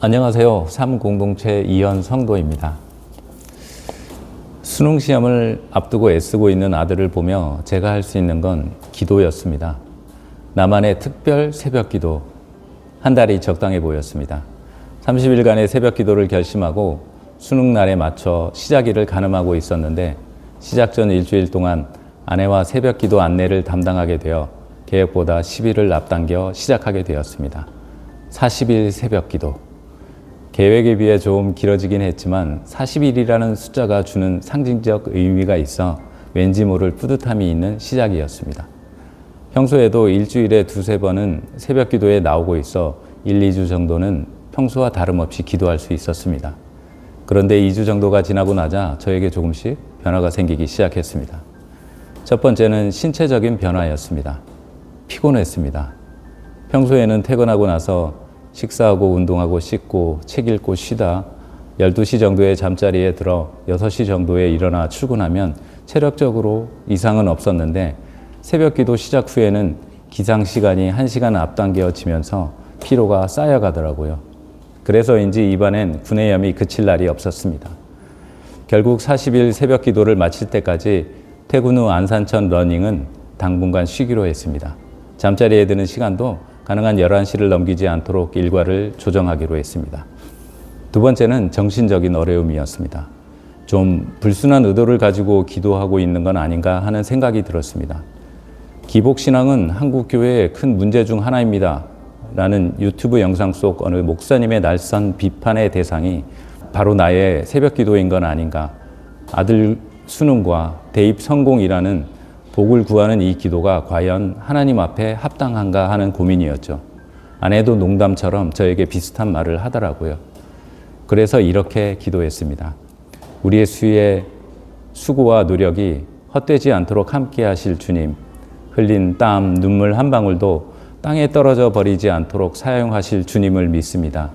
안녕하세요. 삼공동체 이현 성도입니다. 수능 시험을 앞두고 애쓰고 있는 아들을 보며 제가 할 수 있는 건 기도였습니다. 나만의 특별 새벽 기도. 한 달이 적당해 보였습니다. 30일간의 새벽 기도를 결심하고 수능 날에 맞춰 시작일을 가늠하고 있었는데 시작 전 일주일 동안 아내와 새벽 기도 안내를 담당하게 되어 계획보다 10일을 앞당겨 시작하게 되었습니다. 40일 새벽 기도. 계획에 비해 좀 길어지긴 했지만 40일이라는 숫자가 주는 상징적 의미가 있어 왠지 모를 뿌듯함이 있는 시작이었습니다. 평소에도 일주일에 두세 번은 새벽 기도에 나오고 있어 1, 2주 정도는 평소와 다름없이 기도할 수 있었습니다. 그런데 2주 정도가 지나고 나자 저에게 조금씩 변화가 생기기 시작했습니다. 첫 번째는 신체적인 변화였습니다. 피곤했습니다. 평소에는 퇴근하고 나서 식사하고 운동하고 씻고 책 읽고 쉬다 12시 정도의 잠자리에 들어 6시 정도에 일어나 출근하면 체력적으로 이상은 없었는데 새벽 기도 시작 후에는 기상 시간이 1시간 앞당겨지면서 피로가 쌓여가더라고요. 그래서인지 입안엔 구내염이 그칠 날이 없었습니다. 결국 40일 새벽 기도를 마칠 때까지 퇴근 후 안산천 러닝은 당분간 쉬기로 했습니다. 잠자리에 드는 시간도 가능한 11시를 넘기지 않도록 일과를 조정하기로 했습니다. 두 번째는 정신적인 어려움이었습니다. 좀 불순한 의도를 가지고 기도하고 있는 건 아닌가 하는 생각이 들었습니다. 기복신앙은 한국 교회의 큰 문제 중 하나입니다. 라는 유튜브 영상 속 어느 목사님의 날선 비판의 대상이 바로 나의 새벽 기도인 건 아닌가. 아들 수능과 대입 성공이라는 복을 구하는 이 기도가 과연 하나님 앞에 합당한가 하는 고민이었죠. 아내도 농담처럼 저에게 비슷한 말을 하더라고요. 그래서 이렇게 기도했습니다. 우리의 수의 수고와 노력이 헛되지 않도록 함께 하실 주님, 흘린 땀, 눈물 한 방울도 땅에 떨어져 버리지 않도록 사용하실 주님을 믿습니다.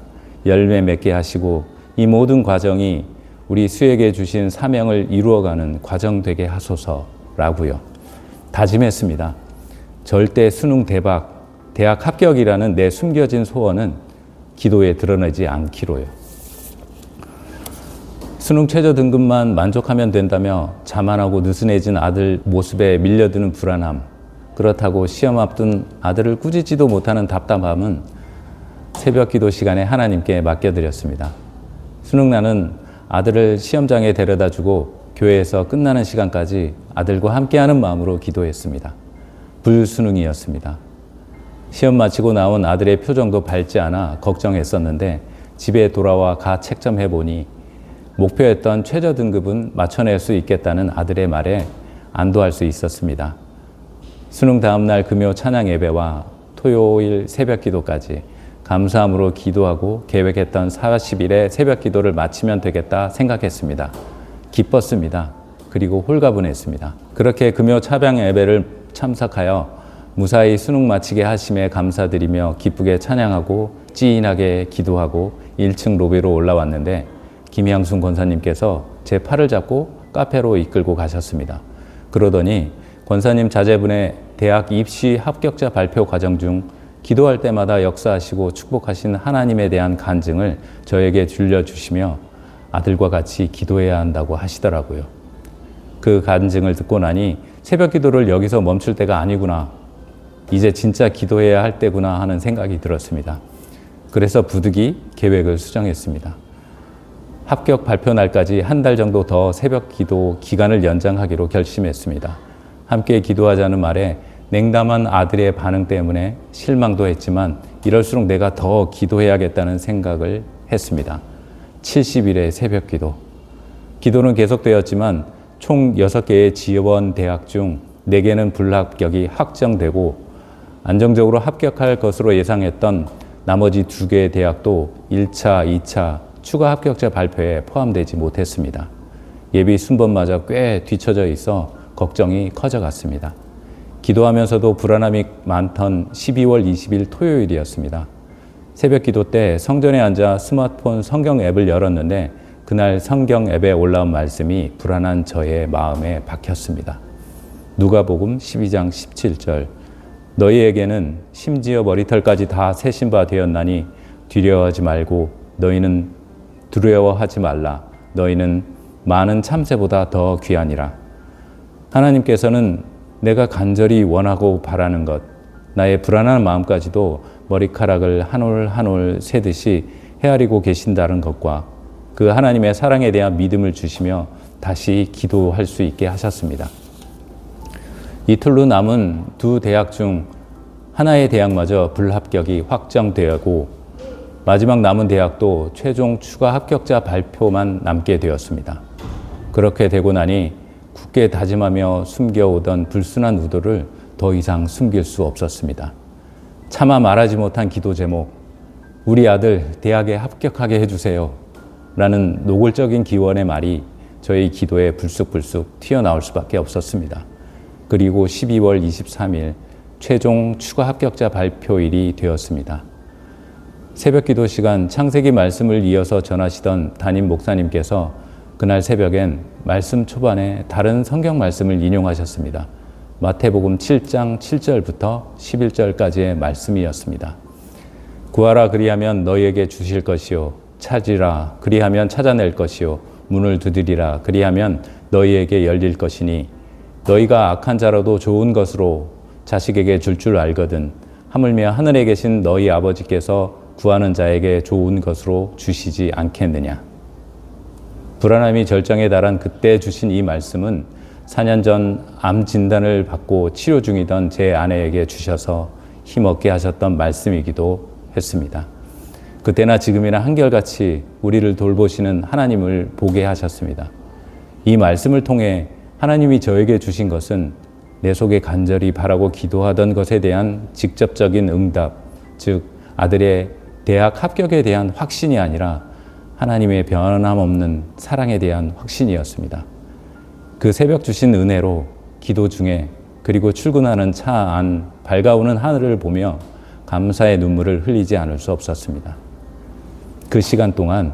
열매 맺게 하시고 이 모든 과정이 우리 수에게 주신 사명을 이루어가는 과정 되게 하소서라고요. 다짐했습니다. 절대 수능 대박, 대학 합격이라는 내 숨겨진 소원은 기도에 드러내지 않기로요. 수능 최저 등급만 만족하면 된다며 자만하고 느슨해진 아들 모습에 밀려드는 불안함, 그렇다고 시험 앞둔 아들을 꾸짖지도 못하는 답답함은 새벽 기도 시간에 하나님께 맡겨드렸습니다. 수능날은 아들을 시험장에 데려다주고 교회에서 끝나는 시간까지 아들과 함께하는 마음으로 기도했습니다. 불수능이었습니다. 시험 마치고 나온 아들의 표정도 밝지 않아 걱정했었는데 집에 돌아와 가 책점해보니 목표했던 최저 등급은 맞춰낼 수 있겠다는 아들의 말에 안도할 수 있었습니다. 수능 다음날 금요 찬양 예배와 토요일 새벽 기도까지 감사함으로 기도하고 계획했던 40일의 새벽 기도를 마치면 되겠다 생각했습니다. 기뻤습니다. 그리고 홀가분했습니다. 그렇게 금요 찬양 예배를 참석하여 무사히 수능 마치게 하심에 감사드리며 기쁘게 찬양하고 찌인하게 기도하고 1층 로비로 올라왔는데 김향순 권사님께서 제 팔을 잡고 카페로 이끌고 가셨습니다. 그러더니 권사님 자제분의 대학 입시 합격자 발표 과정 중 기도할 때마다 역사하시고 축복하신 하나님에 대한 간증을 저에게 들려주시며 아들과 같이 기도해야 한다고 하시더라고요. 그 간증을 듣고 나니 새벽 기도를 여기서 멈출 때가 아니구나. 이제 진짜 기도해야 할 때구나 하는 생각이 들었습니다. 그래서 부득이 계획을 수정했습니다. 합격 발표 날까지 한 달 정도 더 새벽 기도 기간을 연장하기로 결심했습니다. 함께 기도하자는 말에 냉담한 아들의 반응 때문에 실망도 했지만 이럴수록 내가 더 기도해야겠다는 생각을 했습니다. 70일의 새벽 기도. 기도는 계속되었지만 총 6개의 지원 대학 중 4개는 불합격이 확정되고 안정적으로 합격할 것으로 예상했던 나머지 2개의 대학도 1차, 2차 추가 합격자 발표에 포함되지 못했습니다. 예비 순번마저 꽤 뒤처져 있어 걱정이 커져갔습니다. 기도하면서도 불안함이 많던 12월 20일 토요일이었습니다. 새벽 기도 때 성전에 앉아 스마트폰 성경 앱을 열었는데 그날 성경 앱에 올라온 말씀이 불안한 저의 마음에 박혔습니다. 누가복음 12장 17절 너희에게는 심지어 머리털까지 다 세신 바 되었나니 두려워하지 말고 너희는 두려워하지 말라. 너희는 많은 참새보다 더 귀하니라. 하나님께서는 내가 간절히 원하고 바라는 것, 나의 불안한 마음까지도 머리카락을 한 올 한 올 세듯이 헤아리고 계신다는 것과 그 하나님의 사랑에 대한 믿음을 주시며 다시 기도할 수 있게 하셨습니다. 이틀로 남은 두 대학 중 하나의 대학마저 불합격이 확정되고 마지막 남은 대학도 최종 추가 합격자 발표만 남게 되었습니다. 그렇게 되고 나니 굳게 다짐하며 숨겨오던 불순한 의도를 더 이상 숨길 수 없었습니다. 차마 말하지 못한 기도 제목, 우리 아들 대학에 합격하게 해주세요 라는 노골적인 기원의 말이 저희 기도에 불쑥불쑥 튀어나올 수밖에 없었습니다. 그리고 12월 23일 최종 추가 합격자 발표일이 되었습니다. 새벽 기도 시간 창세기 말씀을 이어서 전하시던 담임 목사님께서 그날 새벽엔 말씀 초반에 다른 성경 말씀을 인용하셨습니다. 마태복음 7장 7절부터 11절까지의 말씀이었습니다. 구하라 그리하면 너희에게 주실 것이요 찾으라 그리하면 찾아낼 것이요 문을 두드리라 그리하면 너희에게 열릴 것이니 너희가 악한 자라도 좋은 것으로 자식에게 줄 알거든 하물며 하늘에 계신 너희 아버지께서 구하는 자에게 좋은 것으로 주시지 않겠느냐. 불안함이 절정에 달한 그때 주신 이 말씀은 4년 전 암 진단을 받고 치료 중이던 제 아내에게 주셔서 힘없게 하셨던 말씀이기도 했습니다. 그때나 지금이나 한결같이 우리를 돌보시는 하나님을 보게 하셨습니다. 이 말씀을 통해 하나님이 저에게 주신 것은 내 속에 간절히 바라고 기도하던 것에 대한 직접적인 응답, 즉 아들의 대학 합격에 대한 확신이 아니라 하나님의 변함없는 사랑에 대한 확신이었습니다. 그 새벽 주신 은혜로 기도 중에 그리고 출근하는 차 안 밝아오는 하늘을 보며 감사의 눈물을 흘리지 않을 수 없었습니다. 그 시간 동안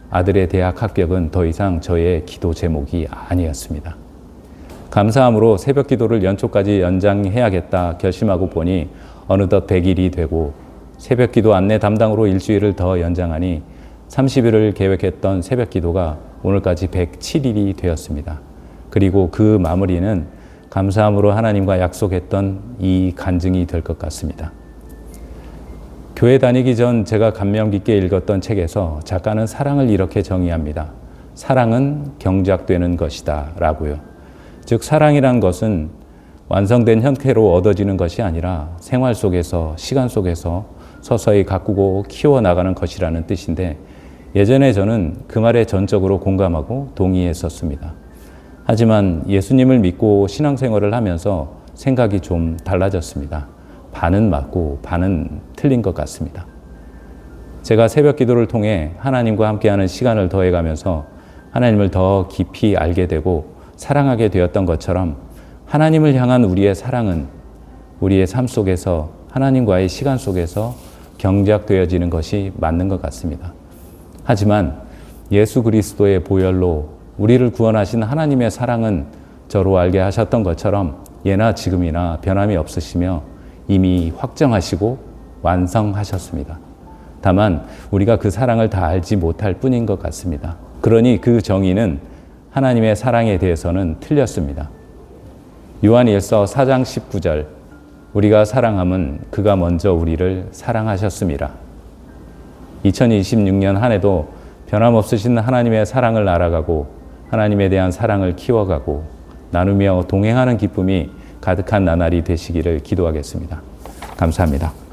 아들의 대학 합격은 더 이상 저의 기도 제목이 아니었습니다. 감사함으로 새벽 기도를 연초까지 연장해야겠다 결심하고 보니 어느덧 100일이 되고 새벽 기도 안내 담당으로 일주일을 더 연장하니 30일을 계획했던 새벽 기도가 오늘까지 107일이 되었습니다. 그리고 그 마무리는 감사함으로 하나님과 약속했던 이 간증이 될 것 같습니다. 교회 다니기 전 제가 감명 깊게 읽었던 책에서 작가는 사랑을 이렇게 정의합니다. 사랑은 경작되는 것이다 라고요. 즉 사랑이란 것은 완성된 형태로 얻어지는 것이 아니라 생활 속에서 시간 속에서 서서히 가꾸고 키워나가는 것이라는 뜻인데 예전에 저는 그 말에 전적으로 공감하고 동의했었습니다. 하지만 예수님을 믿고 신앙생활을 하면서 생각이 좀 달라졌습니다. 반은 맞고 반은 틀린 것 같습니다. 제가 새벽 기도를 통해 하나님과 함께하는 시간을 더해가면서 하나님을 더 깊이 알게 되고 사랑하게 되었던 것처럼 하나님을 향한 우리의 사랑은 우리의 삶 속에서 하나님과의 시간 속에서 경작되어지는 것이 맞는 것 같습니다. 하지만 예수 그리스도의 보혈로 우리를 구원하신 하나님의 사랑은 저로 알게 하셨던 것처럼 예나 지금이나 변함이 없으시며 이미 확정하시고 완성하셨습니다. 다만 우리가 그 사랑을 다 알지 못할 뿐인 것 같습니다. 그러니 그 정의는 하나님의 사랑에 대해서는 틀렸습니다. 요한일서 4장 19절 우리가 사랑함은 그가 먼저 우리를 사랑하셨음이라. 2026년 한 해도 변함없으신 하나님의 사랑을 알아가고 하나님에 대한 사랑을 키워가고 나누며 동행하는 기쁨이 가득한 나날이 되시기를 기도하겠습니다. 감사합니다.